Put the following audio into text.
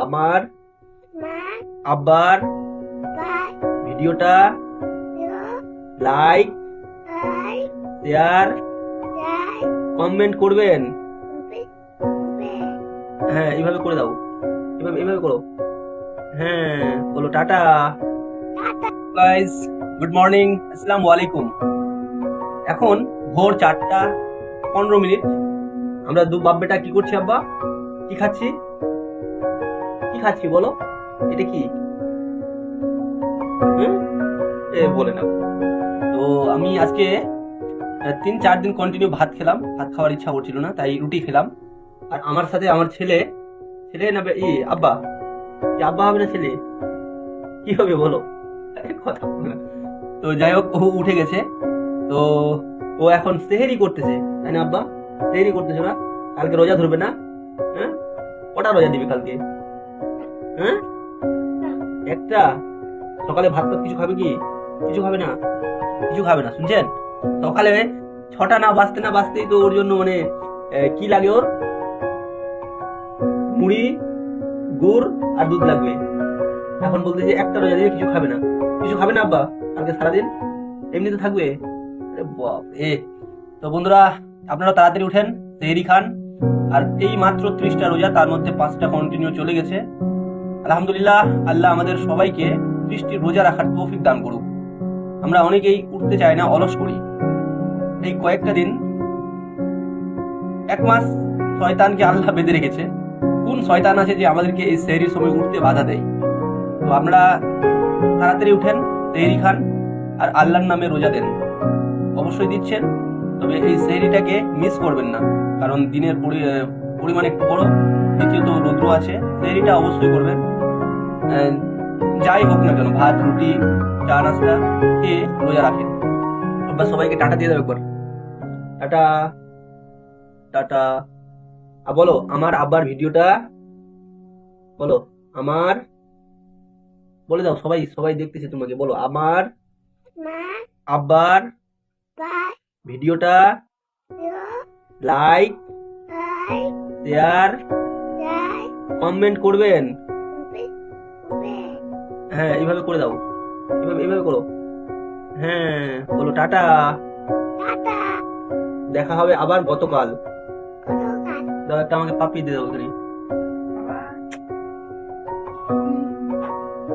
আমার আব্বার ভিডিওটা লাইক শেয়ার কমেন্ট করবেন। হ্যাঁ এইভাবে করে দাও, এভাবে এভাবে করো। হ্যাঁ বলো টাটা গাইস, গুড মর্নিং, আসসালামু আলাইকুম। এখন ভোর 4টা 15 মিনিট। আমরা দু বাপ বেটা কি করছি? আব্বা কি খাচ্ছি? কি খাচ্ছি বলো? এটা কি? হুম? এ বলে না। তো আমি আজকে 3-4 দিন কন্টিনিউ ভাত খেলাম, ভাত খাওয়ার ইচ্ছা করছিল না, তাই রুটি খেলাম। আর আমার সাথে আমার ছেলে ছেলে না আব্বা, কি আব্বা হবে না ছেলে? কি হবে বলো? কথা বলে না। তো যাই হোক, ও উঠে গেছে। তো ও এখন সেহেরি করতেছে, তাই না আব্বা? সেহেরি করতেছে না? কালকে রোজা ধরবে না? হ্যাঁ, কটা রোজা দিবে কালকে? হ্যাঁ, একটা। সকালে ভাত টাত কিছু খাবে কি? কিছু খাবে না, কিছু খাবে না, শুনছেন? সকালে 6টা না বাজতেই তো ওর জন্য মানে কি লাগে ওর? মুড়ি, গুড় আর দুধ লাগবে। এখন বলতে যে একটা রোজা দিয়ে কিছু খাবে না, কিছু খাবে না আব্বা কালকে সারাদিন এমনিতে থাকবে। আরে বাপ রে। তো বন্ধুরা, আপনারা তাড়াতাড়ি উঠেন, সেহরি খান। আর এই মাত্র 30টা রোজা, তার মধ্যে 5টা কন্টিনিউ চলে গেছে। আলহামদুলিল্লাহ, আল্লাহ আমাদের সবাইকে 30টি রোজা রাখার তৌফিক দান করুক। আমরা অনেকেই উঠতে চাই না, অলস করি। এই কয়েকটা দিন, 1 মাস শয়তানকে আল্লাহ বেঁধে রেখেছে। কোন শয়তান আছে যে আমাদেরকে এই সেহরির সময় উঠতে বাধা দেয়? তো আমরা তাড়াতাড়ি উঠেন, সেহরি খান আর আল্লাহর নামে রোজা দেন। অবশ্যই দিচ্ছেন, তবে এই সেহরিটাকে মিস করবেন না, কারণ দিনের পরিমাণ একটু বড়, দ্বিতীয়ত রৌদ্র আছে। সেহরিটা অবশ্যই করবেন। যাই হোক না কেন, ভাত রুটি চা নাস্তা খেয়ে রোজা রাখেন। আব্বা সবাইকে টাটা দিয়ে দেবে একবার। Tata tata. আর বলো আমার আব্বার ভিডিওটা, বলো আমার, বলে দাও, সবাই সবাই দেখতেছে তোমাকে, বলো আমার আব্বার ভিডিওটা লাইক শেয়ার কমেন্ট করবেন। হ্যাঁ এইভাবে করে দাও, এভাবে এভাবে করো। হ্যাঁ বলো টাটা। দেখা হবে আবার গতকাল। দাও একটা আমাকে পাপ্পি দিয়ে দাও এখানে।